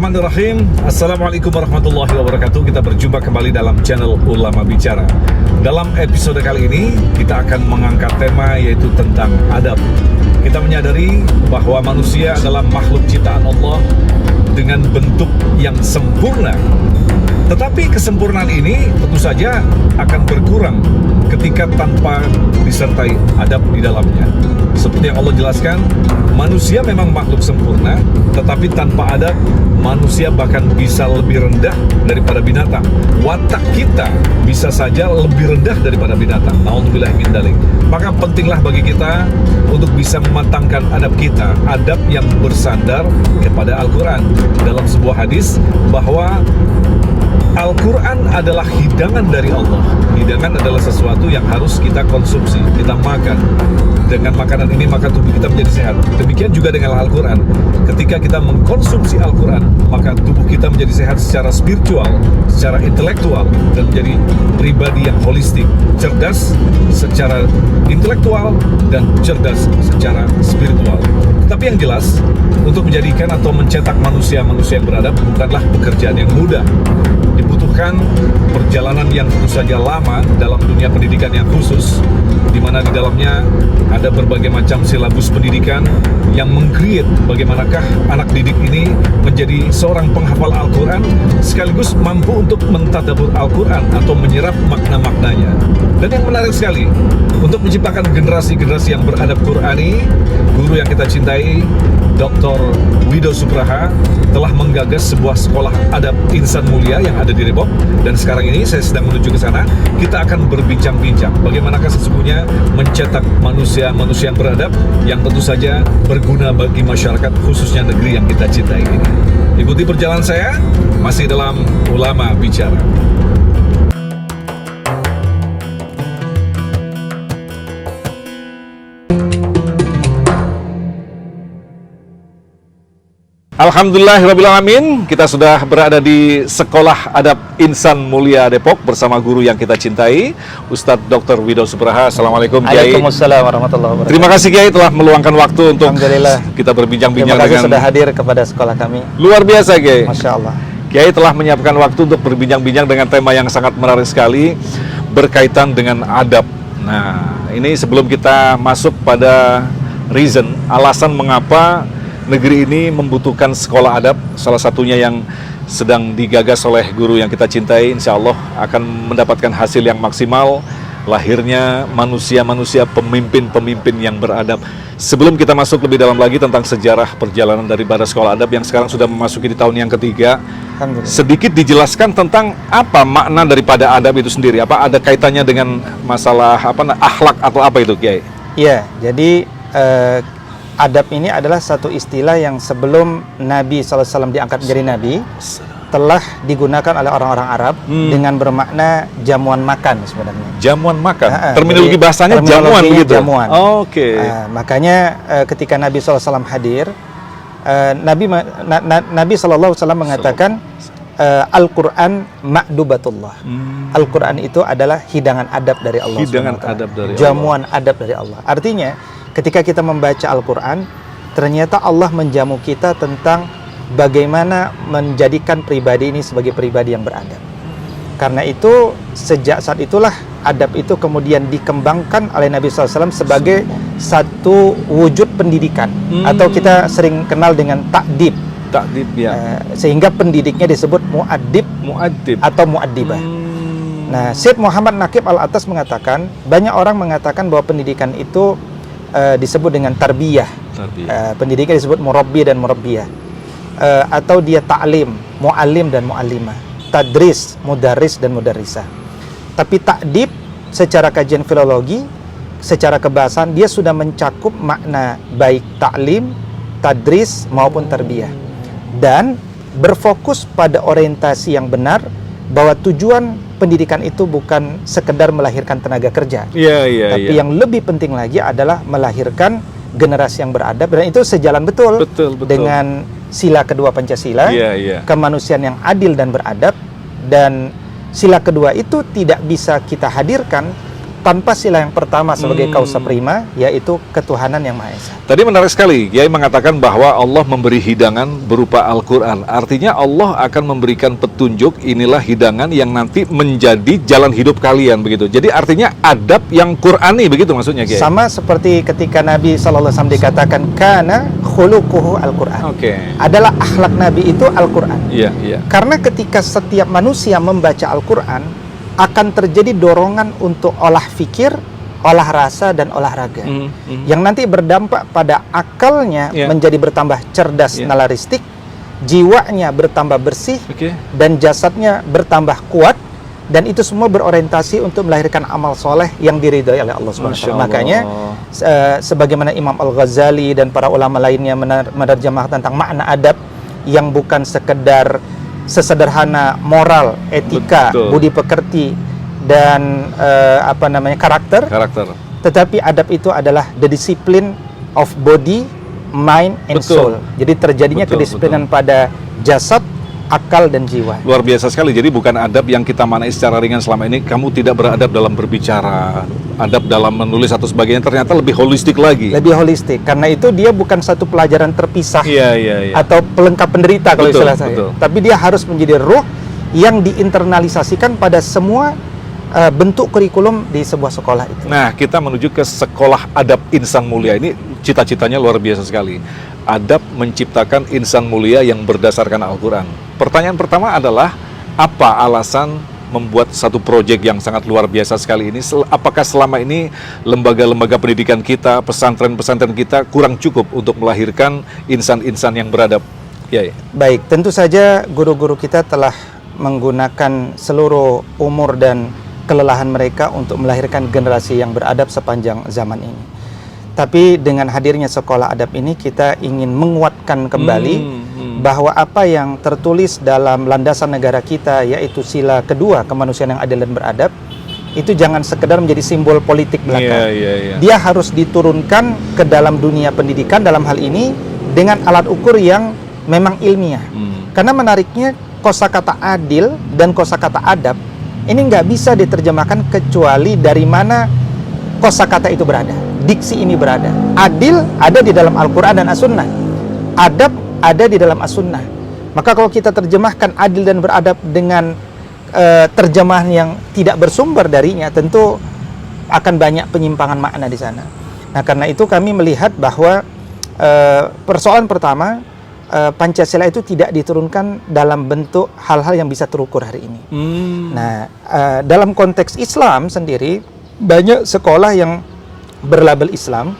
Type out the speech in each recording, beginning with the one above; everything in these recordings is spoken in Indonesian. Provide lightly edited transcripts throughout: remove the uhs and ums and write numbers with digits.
Bismillahirrahmanirrahim. Assalamualaikum warahmatullahi wabarakatuh. Kita berjumpa kembali dalam channel Ulama Bicara. Dalam episode kali ini kita akan mengangkat tema yaitu tentang adab. Kita menyadari bahwa manusia adalah makhluk ciptaan Allah dengan bentuk yang sempurna. Tetapi kesempurnaan ini tentu saja akan berkurang ketika tanpa disertai adab di dalamnya. Seperti yang Allah jelaskan, manusia memang makhluk sempurna, tetapi tanpa adab, manusia bahkan bisa lebih rendah daripada binatang. Watak kita bisa saja lebih rendah daripada binatang. Na'udzubillah min dzalik. Maka pentinglah bagi kita untuk bisa mematangkan adab kita, adab yang bersandar kepada Al-Quran. Dalam sebuah hadis bahwa Al-Quran adalah hidangan dari Allah. Hidangan adalah sesuatu yang harus kita konsumsi, kita makan. Dengan makanan ini maka tubuh kita menjadi sehat. Demikian juga dengan Al-Quran. Ketika kita mengkonsumsi Al-Quran, maka tubuh kita menjadi sehat secara spiritual, secara intelektual, dan menjadi pribadi yang holistik, cerdas secara intelektual dan cerdas secara spiritual. Tapi yang jelas, untuk menjadikan atau mencetak manusia-manusia yang beradab bukanlah pekerjaan yang mudah. Dibutuhkan perjalanan yang tentu saja lama dalam dunia pendidikan yang khusus, di mana di dalamnya ada berbagai macam silabus pendidikan yang meng-create bagaimanakah anak didik ini menjadi seorang penghafal Al-Quran sekaligus mampu untuk mentadabur Al-Quran atau menyerap makna-maknanya. Dan yang menarik sekali, untuk menciptakan generasi-generasi yang beradab Qurani, guru yang kita cintai, Dr. Wido Supraha, telah menggagas sebuah sekolah adab insan mulia yang ada di Depok, dan sekarang ini saya sedang menuju ke sana. Kita akan berbincang-bincang bagaimanakah sesungguhnya mencetak manusia-manusia yang beradab yang tentu saja berguna bagi masyarakat, khususnya negeri yang kita cintai ini. Ikuti perjalanan saya masih dalam Ulama Bicara. Alhamdulillahirrabbilalamin, kita sudah berada di Sekolah Adab Insan Mulia Depok bersama guru yang kita cintai, Ustadz Dr. Wido Supraha. Assalamualaikum Kiai. Waalaikumsalam warahmatullahi wabarakatuh. Terima kasih Kiai telah meluangkan waktu untuk kita berbincang-bincang dengan... Terima kasih sudah hadir kepada sekolah kami. Luar biasa Kiai. Masya Allah. Kiai telah menyiapkan waktu untuk berbincang-bincang dengan tema yang sangat menarik sekali, berkaitan dengan adab. Nah, ini sebelum kita masuk pada reason, alasan mengapa negeri ini membutuhkan sekolah adab, salah satunya yang sedang digagas oleh guru yang kita cintai, insya Allah akan mendapatkan hasil yang maksimal, lahirnya manusia-manusia pemimpin-pemimpin yang beradab. Sebelum kita masuk lebih dalam lagi tentang sejarah perjalanan daripada sekolah adab yang sekarang sudah memasuki di tahun yang ketiga, sedikit dijelaskan tentang apa makna daripada adab itu sendiri, apa ada kaitannya dengan masalah akhlak atau apa itu Kiai? Iya, jadi adab ini adalah satu istilah yang sebelum Nabi SAW diangkat menjadi Nabi telah digunakan oleh orang-orang Arab dengan bermakna jamuan makan sebenarnya. Jamuan makan? Terminologi bahasanya jamuan begitu? Jamuan. Oke. Makanya ketika Nabi SAW hadir, Nabi SAW mengatakan Al-Quran ma'dubatullah. Al-Quran itu adalah hidangan adab dari Allah. Hidangan adab dari Allah. Jamuan adab dari Allah. Artinya ketika kita membaca Al-Quran, ternyata Allah menjamu kita tentang bagaimana menjadikan pribadi ini sebagai pribadi yang beradab. Karena itu, sejak saat itulah adab itu kemudian dikembangkan oleh Nabi SAW sebagai satu wujud pendidikan. Atau kita sering kenal dengan ta'dib. Ta'dib, ya. Sehingga pendidiknya disebut mu'addib atau mu'addibah. Nah, Syed Muhammad Naqib Al-Atas mengatakan, banyak orang mengatakan bahwa pendidikan itu disebut dengan tarbiyah. Pendidikan disebut murabbi dan murabbiyah, atau dia ta'lim, mu'allim dan mu'allimah, tadris, mudaris dan mudarrisah. Tapi ta'dib secara kajian filologi, secara kebahasaan, dia sudah mencakup makna baik ta'lim, tadris maupun tarbiyah, dan berfokus pada orientasi yang benar, bahwa tujuan pendidikan itu bukan sekedar melahirkan tenaga kerja, tapi yang lebih penting lagi adalah melahirkan generasi yang beradab, dan itu sejalan betul dengan sila kedua Pancasila, kemanusiaan yang adil dan beradab. Dan sila kedua itu tidak bisa kita hadirkan tanpa sila yang pertama sebagai kausa prima, yaitu ketuhanan yang Maha Esa. Tadi menarik sekali, Kiai mengatakan bahwa Allah memberi hidangan berupa Al-Quran. Artinya Allah akan memberikan petunjuk, inilah hidangan yang nanti menjadi jalan hidup kalian, begitu. Jadi artinya adab yang Qurani, begitu maksudnya, Kiai? Sama seperti ketika Nabi SAW dikatakan, kana khuluquhu Al-Quran. Adalah akhlak Nabi itu Al-Quran. Iya. Karena ketika setiap manusia membaca Al-Quran, akan terjadi dorongan untuk olah fikir, olah rasa, dan olahraga yang nanti berdampak pada akalnya menjadi bertambah cerdas nalaristik, jiwanya bertambah bersih, dan jasadnya bertambah kuat, dan itu semua berorientasi untuk melahirkan amal soleh yang diridhai oleh Allah SWT. Makanya sebagaimana Imam Al-Ghazali dan para ulama lainnya menerjemah tentang makna adab yang bukan sekedar sesederhana moral, etika, budi pekerti, dan karakter. Tetapi adab itu adalah the discipline of body, mind, and soul. Jadi terjadinya kedisiplinan pada jasad, akal, dan jiwa. Luar biasa sekali. Jadi bukan adab yang kita manai secara ringan selama ini. Kamu tidak beradab dalam berbicara, adab dalam menulis atau sebagainya. Ternyata lebih holistik lagi. Lebih holistik. Karena itu dia bukan satu pelajaran terpisah atau pelengkap penderita kalau istilah saya. Tapi dia harus menjadi ruh yang diinternalisasikan pada semua bentuk kurikulum di sebuah sekolah itu. Nah, kita menuju ke sekolah adab insan mulia. Ini cita-citanya luar biasa sekali. Adab menciptakan insan mulia yang berdasarkan Al-Quran. Pertanyaan pertama adalah, apa alasan membuat satu proyek yang sangat luar biasa sekali ini? Apakah selama ini lembaga-lembaga pendidikan kita, pesantren-pesantren kita kurang cukup untuk melahirkan insan-insan yang beradab? Baik, tentu saja guru-guru kita telah menggunakan seluruh umur dan kelelahan mereka untuk melahirkan generasi yang beradab sepanjang zaman ini. Tapi dengan hadirnya sekolah adab ini, kita ingin menguatkan kembali bahwa apa yang tertulis dalam landasan negara kita, yaitu sila kedua, kemanusiaan yang adil dan beradab, itu jangan sekedar menjadi simbol politik belaka. Dia harus diturunkan ke dalam dunia pendidikan dalam hal ini dengan alat ukur yang memang ilmiah. Karena menariknya, kosakata adil dan kosakata adab ini nggak bisa diterjemahkan kecuali dari mana kosakata itu berada, diksi ini berada. Adil ada di dalam Al-Quran dan As-Sunnah, adab ada di dalam As-Sunnah. Maka kalau kita terjemahkan adil dan beradab dengan terjemahan yang tidak bersumber darinya, tentu akan banyak penyimpangan makna di sana. Nah, karena itu kami melihat bahwa persoalan pertama, Pancasila itu tidak diturunkan dalam bentuk hal-hal yang bisa terukur hari ini. Nah, dalam konteks Islam sendiri, banyak sekolah yang berlabel Islam,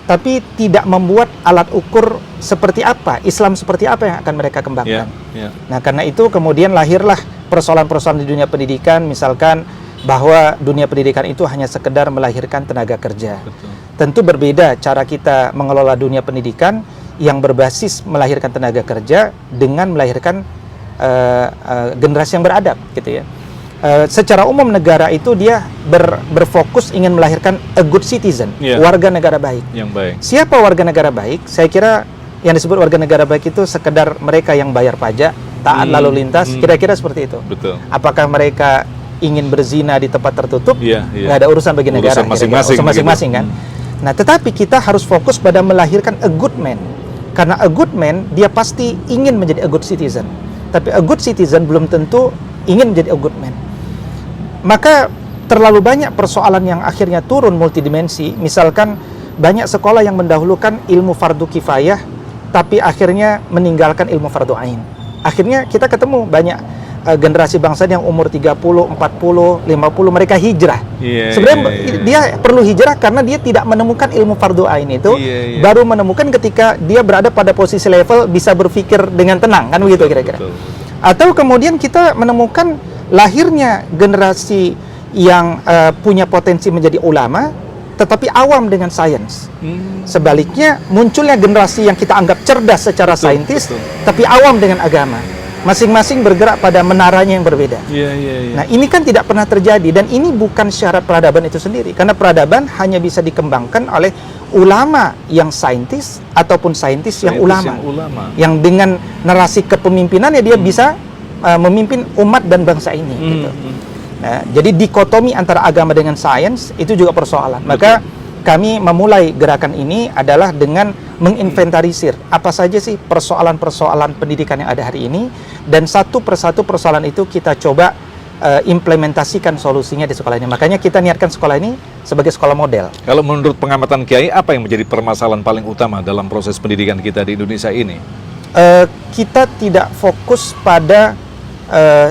tapi tidak membuat alat ukur seperti apa, Islam seperti apa yang akan mereka kembangkan. Nah, karena itu kemudian lahirlah persoalan-persoalan di dunia pendidikan, misalkan bahwa dunia pendidikan itu hanya sekedar melahirkan tenaga kerja. Tentu berbeda cara kita mengelola dunia pendidikan yang berbasis melahirkan tenaga kerja dengan melahirkan generasi yang beradab, gitu ya. Secara umum negara itu dia berfokus ingin melahirkan a good citizen, warga negara baik. Siapa warga negara baik? Saya kira yang disebut warga negara baik itu sekedar mereka yang bayar pajak, taat lalu lintas, kira-kira seperti itu. Apakah mereka ingin berzina di tempat tertutup? Nggak ada urusan bagi negara, masing-masing kan. Nah, tetapi kita harus fokus pada melahirkan a good man. Karena a good man, dia pasti ingin menjadi a good citizen. Tapi a good citizen belum tentu ingin menjadi a good man. Maka terlalu banyak persoalan yang akhirnya turun multidimensi. Misalkan banyak sekolah yang mendahulukan ilmu fardu kifayah, tapi akhirnya meninggalkan ilmu fardu ain. Akhirnya kita ketemu banyak generasi bangsa yang umur 30, 40, 50 mereka hijrah. Sebenarnya dia perlu hijrah karena dia tidak menemukan ilmu fardu ain itu, baru menemukan ketika dia berada pada posisi level bisa berpikir dengan tenang, kan begitu kira-kira. Atau kemudian kita menemukan lahirnya generasi yang punya potensi menjadi ulama tetapi awam dengan sains. Sebaliknya munculnya generasi yang kita anggap cerdas secara saintis tapi awam dengan agama. Masing-masing bergerak pada menaranya yang berbeda. Nah, ini kan tidak pernah terjadi, dan ini bukan syarat peradaban itu sendiri. Karena peradaban hanya bisa dikembangkan oleh ulama yang saintis ataupun saintis yang ulama. Yang dengan narasi kepemimpinannya dia bisa memimpin umat dan bangsa ini. Gitu. Nah, jadi dikotomi antara agama dengan sains itu juga persoalan. Maka kami memulai gerakan ini adalah dengan menginventarisir apa saja sih persoalan-persoalan pendidikan yang ada hari ini, dan satu persatu persoalan itu kita coba implementasikan solusinya di sekolah ini. Makanya kita niatkan sekolah ini sebagai sekolah model. Kalau menurut pengamatan Kiai, apa yang menjadi permasalahan paling utama dalam proses pendidikan kita di Indonesia ini? Kita tidak fokus pada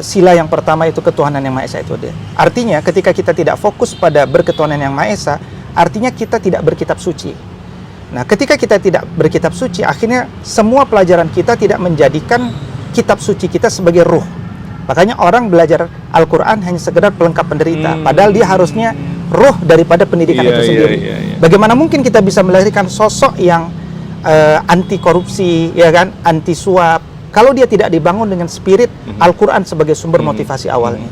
sila yang pertama, itu ketuhanan yang Maha Esa itu dia. Artinya ketika kita tidak fokus pada berketuhanan yang Maha Esa, artinya kita tidak berkitab suci. Nah, ketika kita tidak berkitab suci, akhirnya semua pelajaran kita tidak menjadikan kitab suci kita sebagai ruh. Makanya orang belajar Al-Quran hanya sekedar pelengkap penderita, padahal dia harusnya ruh daripada pendidikan itu sendiri. Bagaimana mungkin kita bisa melahirkan sosok yang anti korupsi, ya kan, anti suap, kalau dia tidak dibangun dengan spirit Al-Quran sebagai sumber motivasi awalnya.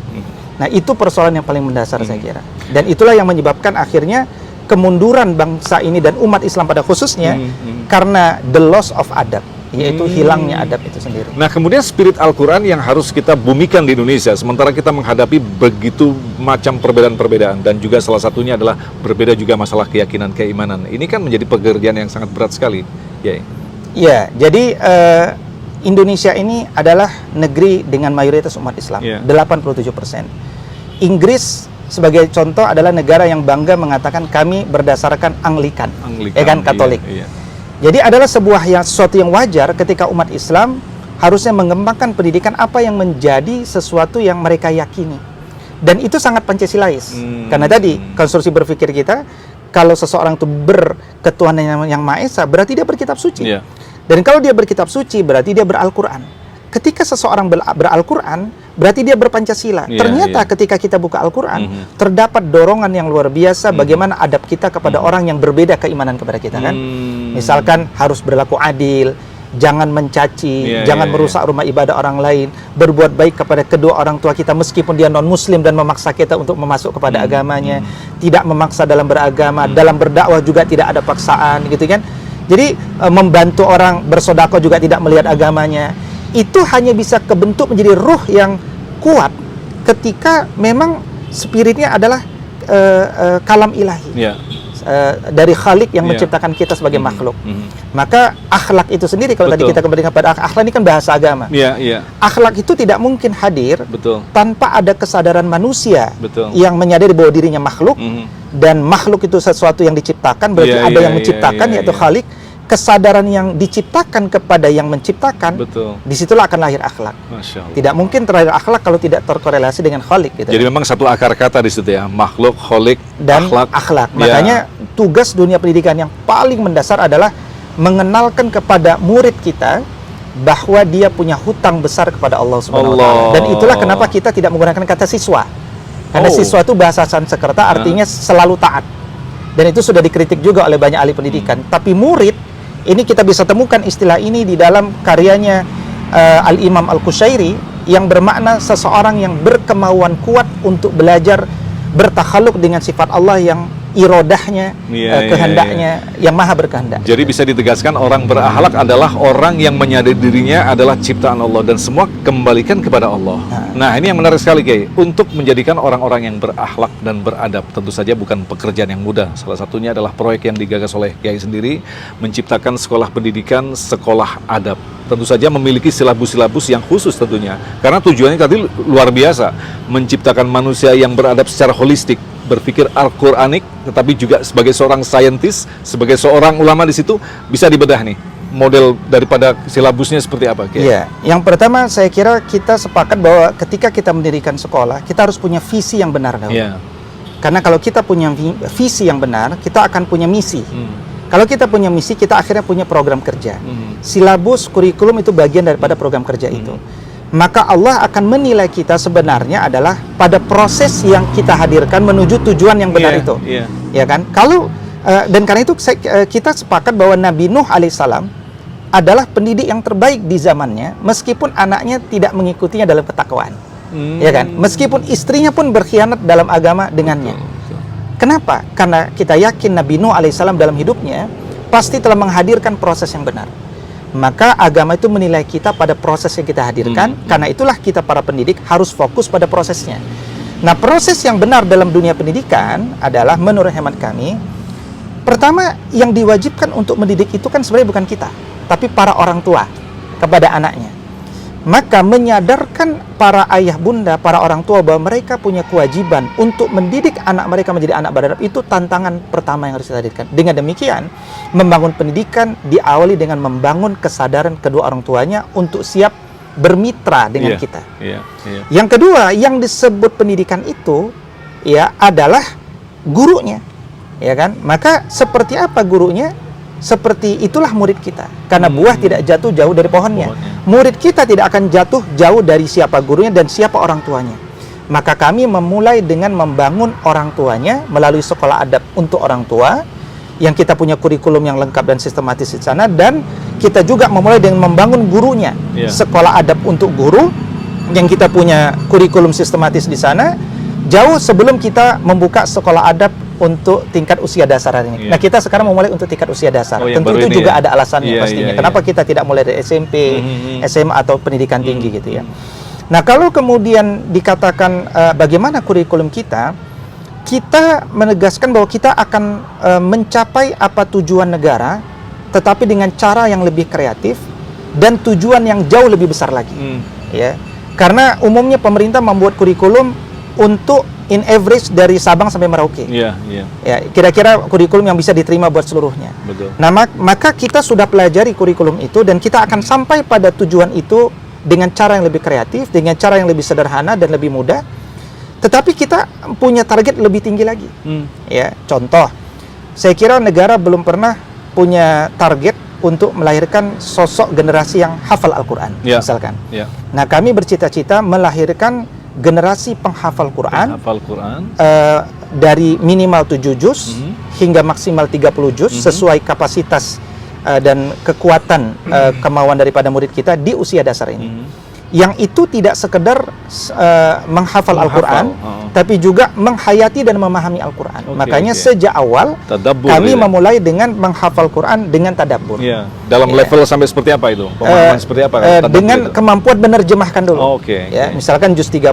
Nah, itu persoalan yang paling mendasar saya kira. Dan itulah yang menyebabkan akhirnya kemunduran bangsa ini dan umat Islam pada khususnya karena the loss of adab, yaitu hilangnya adab itu sendiri. Nah, kemudian spirit Al-Quran yang harus kita bumikan di Indonesia, sementara kita menghadapi begitu macam perbedaan-perbedaan, dan juga salah satunya adalah berbeda juga masalah keyakinan, keimanan. Ini kan menjadi pekerjaan yang sangat berat sekali. Ya, jadi Indonesia ini adalah negeri dengan mayoritas umat Islam, 87%. Inggris sebagai contoh adalah negara yang bangga mengatakan kami berdasarkan Anglikan, Katolik. Jadi adalah sesuatu yang wajar ketika umat Islam harusnya mengembangkan pendidikan apa yang menjadi sesuatu yang mereka yakini. Dan itu sangat Pancasilais. Karena tadi konstruksi berpikir kita, kalau seseorang itu berketuhanan yang Maha Esa, berarti dia berkitab suci. Dan kalau dia berkitab suci, berarti dia beral-Quran. Ketika seseorang beral-Quran, berarti dia berpancasila. Ternyata ketika kita buka Al-Quran, terdapat dorongan yang luar biasa bagaimana adab kita kepada orang yang berbeda keimanan kepada kita, kan? Misalkan harus berlaku adil, jangan mencaci, jangan merusak rumah ibadah orang lain, berbuat baik kepada kedua orang tua kita meskipun dia non-muslim dan memaksa kita untuk memasuk kepada agamanya, tidak memaksa dalam beragama, dalam berdakwah juga tidak ada paksaan, gitu kan? Jadi membantu orang bersedekah juga tidak melihat agamanya. Itu hanya bisa kebentuk menjadi ruh yang kuat ketika memang spiritnya adalah kalam ilahi. Dari Khalik yang menciptakan kita sebagai makhluk. Maka akhlak itu sendiri, kalau tadi kita kembali kepada akhlak, ini kan bahasa agama. Akhlak itu tidak mungkin hadir tanpa ada kesadaran manusia yang menyadari bahwa dirinya makhluk, dan makhluk itu sesuatu yang diciptakan, berarti ada yang menciptakan, yaitu Khalik. Kesadaran yang diciptakan kepada yang menciptakan, disitulah akan lahir akhlak. Tidak mungkin terlahir akhlak kalau tidak terkorelasi dengan Khalik, gitu. Jadi memang satu akar kata di situ ya, makhluk, Khalik, dan akhlak. Makanya tugas dunia pendidikan yang paling mendasar adalah mengenalkan kepada murid kita bahwa dia punya hutang besar kepada Allah Subhanahu wa Ta'ala. Dan itulah kenapa kita tidak menggunakan kata siswa. Karena siswa itu bahasa Sanskerta artinya selalu taat. Dan itu sudah dikritik juga oleh banyak ahli pendidikan. Tapi murid, ini kita bisa temukan istilah ini di dalam karyanya Al-Imam Al-Qushairi, yang bermakna seseorang yang berkemauan kuat untuk belajar bertakhaluk dengan sifat Allah yang irodahnya, kehendaknya, yang maha berkehendak. Jadi bisa ditegaskan orang berakhlak adalah orang yang menyadari dirinya adalah ciptaan Allah dan semua kembalikan kepada Allah. Nah, ini yang menarik sekali, Kiai. Untuk menjadikan orang-orang yang berakhlak dan beradab tentu saja bukan pekerjaan yang mudah. Salah satunya adalah proyek yang digagas oleh Kiai sendiri, menciptakan sekolah pendidikan, sekolah adab. Tentu saja memiliki silabus-silabus yang khusus tentunya. Karena tujuannya tadi luar biasa, menciptakan manusia yang beradab secara holistik, berpikir Al-Quranik, tetapi juga sebagai seorang saintis, sebagai seorang ulama di situ bisa dibedah nih model daripada silabusnya seperti apa? Iya, yang pertama saya kira kita sepakat bahwa ketika kita mendirikan sekolah, kita harus punya visi yang benar dahulu. Karena kalau kita punya visi yang benar, kita akan punya misi. Kalau kita punya misi, kita akhirnya punya program kerja. Silabus, kurikulum itu bagian daripada program kerja itu. Maka Allah akan menilai kita sebenarnya adalah pada proses yang kita hadirkan menuju tujuan yang benar itu. Ya kan? Kalau dan karena itu kita sepakat bahwa Nabi Nuh alaihissalam adalah pendidik yang terbaik di zamannya, meskipun anaknya tidak mengikutinya dalam ketakwaan. Ya kan? Meskipun istrinya pun berkhianat dalam agama dengannya. Kenapa? Karena kita yakin Nabi Nuh alaihissalam dalam hidupnya pasti telah menghadirkan proses yang benar. Maka agama itu menilai kita pada proses yang kita hadirkan. Karena itulah kita para pendidik harus fokus pada prosesnya. Nah, proses yang benar dalam dunia pendidikan adalah menurut hemat kami, pertama yang diwajibkan untuk mendidik itu kan sebenarnya bukan kita, tapi para orang tua kepada anaknya. Maka menyadarkan para ayah bunda, para orang tua bahwa mereka punya kewajiban untuk mendidik anak mereka menjadi anak beradab, itu tantangan pertama yang harus kita hadirkan. Dengan demikian, membangun pendidikan diawali dengan membangun kesadaran kedua orang tuanya untuk siap bermitra dengan kita. Yang kedua, yang disebut pendidikan itu ya adalah gurunya, ya kan? Maka seperti apa gurunya? Seperti itulah murid kita. Karena buah tidak jatuh jauh dari pohonnya. Murid kita tidak akan jatuh jauh dari siapa gurunya dan siapa orang tuanya. Maka kami memulai dengan membangun orang tuanya melalui sekolah adab untuk orang tua, yang kita punya kurikulum yang lengkap dan sistematis di sana, dan kita juga memulai dengan membangun gurunya, sekolah adab untuk guru, yang kita punya kurikulum sistematis di sana, jauh sebelum kita membuka sekolah adab untuk tingkat usia dasar ini. Nah, kita sekarang memulai untuk tingkat usia dasar. Tentu itu juga ada alasannya pastinya. Kenapa kita tidak mulai dari SMP, SMA atau pendidikan tinggi gitu ya. Nah, kalau kemudian dikatakan bagaimana kurikulum kita menegaskan bahwa kita akan mencapai apa tujuan negara, tetapi dengan cara yang lebih kreatif dan tujuan yang jauh lebih besar lagi. Ya. Karena umumnya pemerintah membuat kurikulum untuk in average dari Sabang sampai Merauke. Ya, kira-kira kurikulum yang bisa diterima buat seluruhnya. Betul. Nah, maka kita sudah pelajari kurikulum itu dan kita akan sampai pada tujuan itu dengan cara yang lebih kreatif, dengan cara yang lebih sederhana dan lebih mudah. Tetapi kita punya target lebih tinggi lagi. Ya, contoh, saya kira negara belum pernah punya target untuk melahirkan sosok generasi yang hafal Al-Quran, misalkan. Nah, kami bercita-cita melahirkan generasi penghafal Quran, dari minimal 7 juz hingga maksimal 30 juz sesuai kapasitas dan kekuatan kemauan daripada murid kita di usia dasar ini. Yang itu tidak sekedar menghafal Al-Quran, tapi juga menghayati dan memahami Al-Quran. Makanya sejak awal kami memulai dengan menghafal Quran dengan tadabbur. Dalam level sampai seperti apa itu? Pemahaman seperti apa? Dengan kemampuan menerjemahkan dulu. Misalkan juz 30,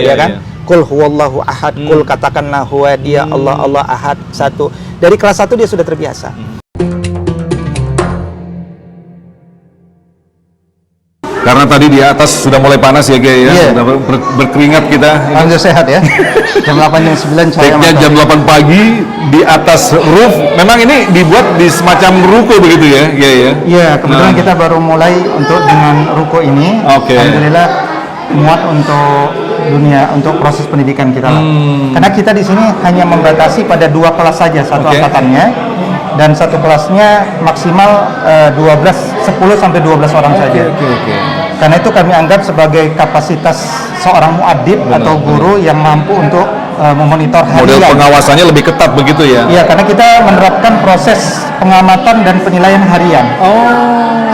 ya kan? Qul huwallahu ahad, qul katakanlah huwa dia Allah Allah ahad, satu. Dari kelas 1 dia sudah terbiasa. Karena tadi di atas sudah mulai panas ya Kiai ya, sudah berkeringat kita. Alhamdulillah sehat ya. Jam 8 jam 9 Take-nya jam 8 pagi di atas roof. Memang ini dibuat di semacam ruko begitu ya, Kiai ya? Iya, kebetulan kita baru mulai untuk dengan ruko ini. Alhamdulillah muat untuk dunia, untuk proses pendidikan kita lah. Karena kita di sini hanya membatasi pada 2 kelas saja, satu angkatannya, dan satu kelasnya maksimal 10 sampai 12 orang saja. Karena itu kami anggap sebagai kapasitas seorang muadib atau guru yang mampu untuk memonitor harian. Model pengawasannya lebih ketat begitu ya? Iya, karena kita menerapkan proses pengamatan dan penilaian harian.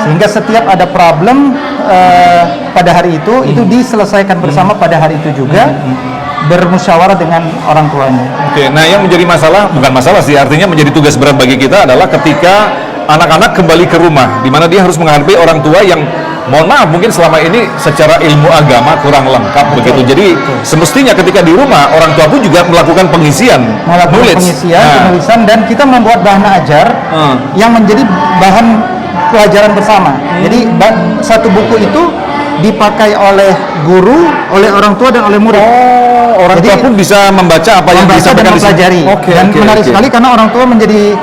Sehingga setiap ada problem pada hari itu diselesaikan bersama pada hari itu juga, bermusyawarah dengan orang tuanya. Nah yang menjadi masalah, bukan masalah sih, artinya menjadi tugas berat bagi kita adalah ketika anak-anak kembali ke rumah, di mana dia harus menghadapi orang tua yang, mohon maaf, mungkin selama ini secara ilmu agama kurang lengkap begitu. Jadi semestinya ketika di rumah orang tua pun juga melakukan pengisian, penulisan, dan kita membuat bahan ajar yang menjadi bahan pelajaran bersama. Jadi satu buku itu dipakai oleh guru, oleh orang tua dan oleh murid. Orang tua pun bisa membaca apa yang disampaikan, mempelajari. Dan menarik sekali karena orang tua menjadi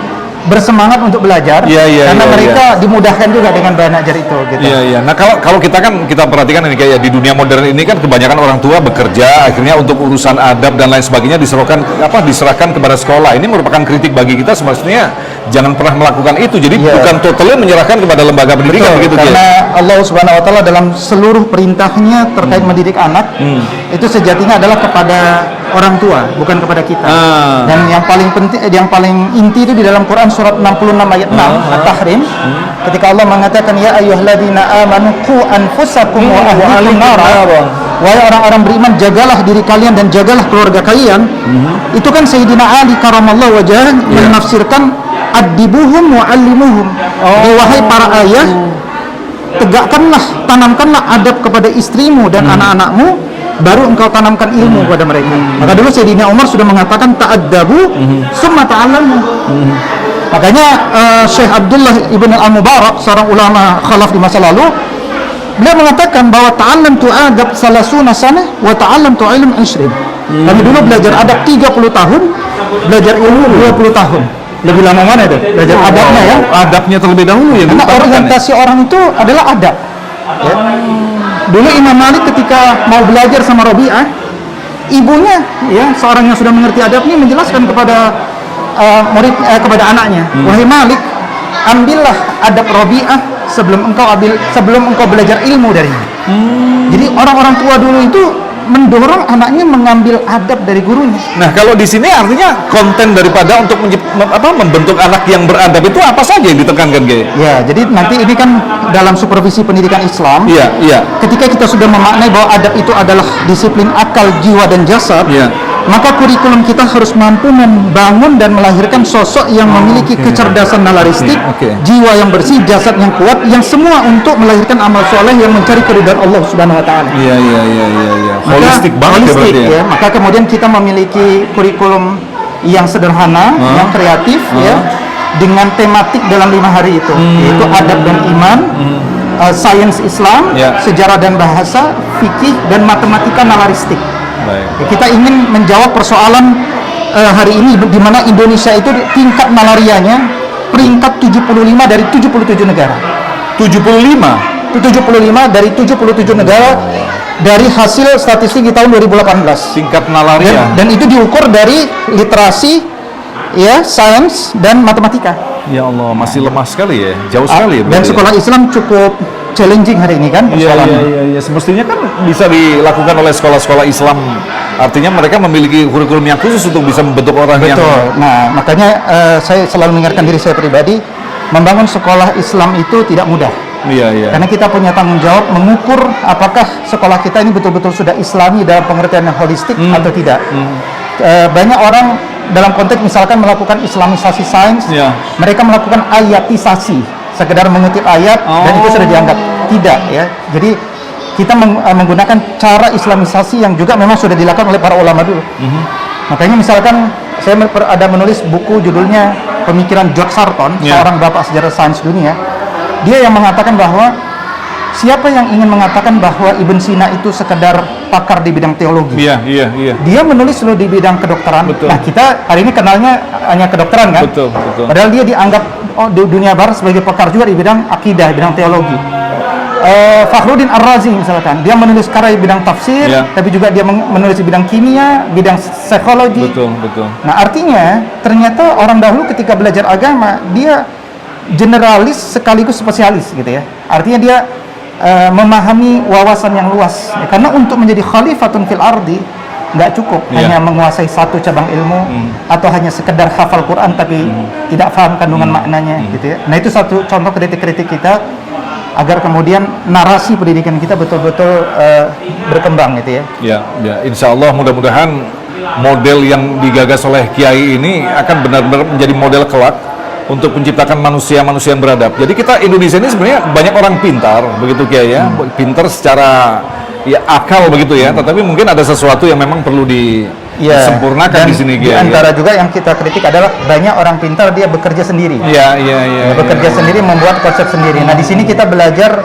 bersemangat untuk belajar, karena mereka dimudahkan juga dengan bahan ajar itu. Gitu. Nah kalau kita kan kita perhatikan ini kayak di dunia modern ini kan kebanyakan orang tua bekerja, akhirnya untuk urusan adab dan lain sebagainya diserahkan kepada sekolah. Ini merupakan kritik bagi kita, semestinya jangan pernah melakukan itu. Jadi bukan totalnya menyerahkan kepada lembaga pendidikan begitu. Karena Allah Subhanahu Wa Taala dalam seluruh perintahnya terkait mendidik anak itu sejatinya adalah kepada orang tua, bukan kepada kita. Dan yang paling penting, yang paling inti itu di dalam Quran surat 66 ayat 6 At-Tahrim, ketika Allah mengatakan ya ayyuhalladzina amanu qu anfusakum wa ahlikum nara, wahai orang-orang beriman, jagalah diri kalian dan jagalah keluarga kalian. Itu kan Sayyidina Ali karamallahu wajhah menafsirkan adibuhum wa allimuhum. Wahai para ayah, tegakkanlah, tanamkanlah adab kepada istrimu dan anak-anakmu, baru engkau tanamkan ilmu kepada mereka. Maka dulu Sayyidina Umar sudah mengatakan ta'addabu summa ta'allamu. Makanya Syekh Abdullah Ibn Al-Mubarak, seorang ulama khalaf di masa lalu, beliau mengatakan bahwa ta'allamtu adab salasuna sana wa ta'allamtu ilm 20. Kami dulu belajar adab 30 tahun, belajar ilmu 20 tahun. Lebih lama mana itu? Belajar adabnya ya. Adabnya terlebih dahulu ya. Karena orientasi orang itu adalah adab. Ya. Dulu Imam Malik ketika mau belajar sama Rabi'ah, ibunya ya seorang yang sudah mengerti adab ini menjelaskan kepada kepada anaknya, wahai Malik, ambillah adab Rabi'ah sebelum engkau belajar ilmu darinya. Jadi orang-orang tua dulu itu mendorong anaknya mengambil adab dari gurunya. Nah, kalau di sini artinya konten daripada untuk membentuk anak yang beradab itu apa saja yang ditekankan, Kiai? Ya, jadi nanti ini kan dalam supervisi pendidikan Islam. Iya, iya. Ketika kita sudah memaknai bahwa adab itu adalah disiplin akal, jiwa, dan jasad, Iya. maka kurikulum kita harus mampu membangun dan melahirkan sosok yang memiliki kecerdasan nalaristik, jiwa yang bersih, jasad yang kuat, yang semua untuk melahirkan amal soleh yang mencari keridhaan Allah Subhanahu Wa Taala. Iya. Holistik banget holistik, ya. Maka kemudian kita memiliki kurikulum yang sederhana, yang kreatif, ya, dengan tematik dalam 5 hari itu, yaitu adab dan iman, sains Islam, sejarah dan bahasa, fikih, dan matematika nalaristik. Baik. Kita ingin menjawab persoalan hari ini di mana Indonesia itu tingkat malarianya peringkat 75 dari 77 negara. 75 dari 77 negara dari hasil statistik di tahun 2018. Tingkat malaria. Dan itu diukur dari literasi, ya, sains dan matematika. Ya Allah, masih lemah sekali ya, jauh sekali ya. Dan sekolah Islam cukup challenging hari ini kan persoalannya. Iya. Semestinya kan bisa dilakukan oleh sekolah-sekolah Islam. Artinya mereka memiliki kurikulum yang khusus untuk bisa membentuk orang yang. Betul. Nah, makanya saya selalu mengingatkan diri saya pribadi, membangun sekolah Islam itu tidak mudah. Iya. Karena kita punya tanggung jawab mengukur apakah sekolah kita ini betul-betul sudah Islami dalam pengertian yang holistik atau tidak. Banyak orang dalam konteks misalkan melakukan Islamisasi sains, mereka melakukan ayatisasi, sekedar mengutip ayat dan itu sudah dianggap tidak, ya. Jadi kita menggunakan cara Islamisasi yang juga memang sudah dilakukan oleh para ulama dulu. Makanya misalkan saya ada menulis buku judulnya Pemikiran George Sarton, seorang bapak sejarah sains dunia. Dia yang mengatakan bahwa siapa yang ingin mengatakan bahwa Ibn Sina itu sekedar pakar di bidang teologi? Iya. Dia menulis loh di bidang kedokteran. Betul. Nah, kita hari ini kenalnya hanya kedokteran kan? Betul. Padahal dia dianggap di dunia barat sebagai pakar juga di bidang akidah, bidang teologi. Fakhruddin Ar-Razi misalkan, dia menulis karya di bidang tafsir, tapi juga dia menulis di bidang kimia, bidang psikologi. Betul. Nah, artinya ternyata orang dahulu ketika belajar agama, dia generalis sekaligus spesialis gitu ya. Artinya dia memahami wawasan yang luas. Ya, karena untuk menjadi khalifatun fil ardi nggak cukup hanya menguasai satu cabang ilmu atau hanya sekedar hafal Quran tapi tidak paham kandungan maknanya gitu ya. Nah, itu satu contoh kritik-kritik kita agar kemudian narasi pendidikan kita betul-betul berkembang gitu ya. Ya, insya Allah mudah-mudahan model yang digagas oleh Kiai ini akan benar-benar menjadi model kelak untuk menciptakan manusia-manusia yang beradab. Jadi kita Indonesia ini sebenarnya banyak orang pintar, begitu Kiai ya, pintar secara ya akal begitu ya, tetapi mungkin ada sesuatu yang memang perlu disempurnakan di sini Kiai. Di antara juga yang kita kritik adalah banyak orang pintar dia bekerja sendiri. Iya. Bekerja sendiri, membuat konsep sendiri. Nah, di sini kita belajar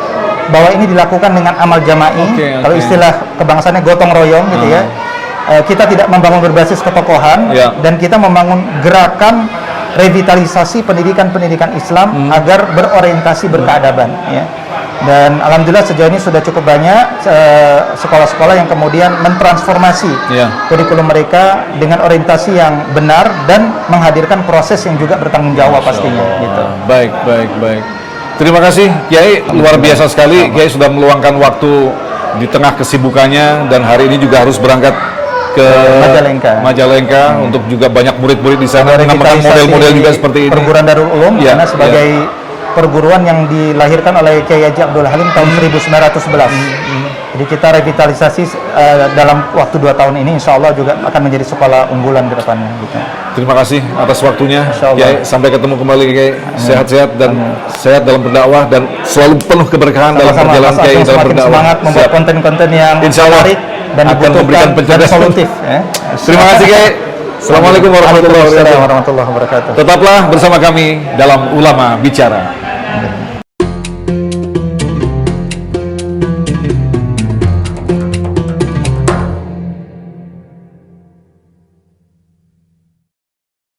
bahwa ini dilakukan dengan amal jama'i. Kalau istilah kebangsaannya gotong royong gitu ya. Kita tidak membangun berbasis ketokohan dan kita membangun gerakan revitalisasi pendidikan Islam agar berorientasi berkeadaban ya. Dan alhamdulillah sejauh ini sudah cukup banyak sekolah-sekolah yang kemudian mentransformasi kurikulum mereka dengan orientasi yang benar dan menghadirkan proses yang juga bertanggung jawab pastinya gitu. Baik. Terima kasih Kiai, luar biasa sekali. Kiai sudah meluangkan waktu di tengah kesibukannya dan hari ini juga harus berangkat ke Majalengka untuk juga banyak murid-murid di sana menambahkan model-model juga seperti ini. Perguruan Darul Ulum karena sebagai perguruan yang dilahirkan oleh Kiai Haji Abdul Halim tahun 1911. Jadi kita revitalisasi dalam waktu 2 tahun ini, insya Allah juga akan menjadi sekolah unggulan ke depannya. Gitu. Terima kasih atas waktunya, Kiai. Sampai ketemu kembali, Kiai. Sehat-sehat dan sehat dalam berdakwah dan selalu penuh keberkahan dalam perjalanan Kiai dalam berdakwah. Semangat membuat konten-konten yang insya Allah. menarik dan akan memberikan dibutuhkan dan pencerdasan. solutif. Ya. Terima kasih Kiai. Assalamualaikum warahmatullahi wabarakatuh. Warahmatullahi wabarakatuh. Tetaplah bersama kami dalam Ulama Bicara.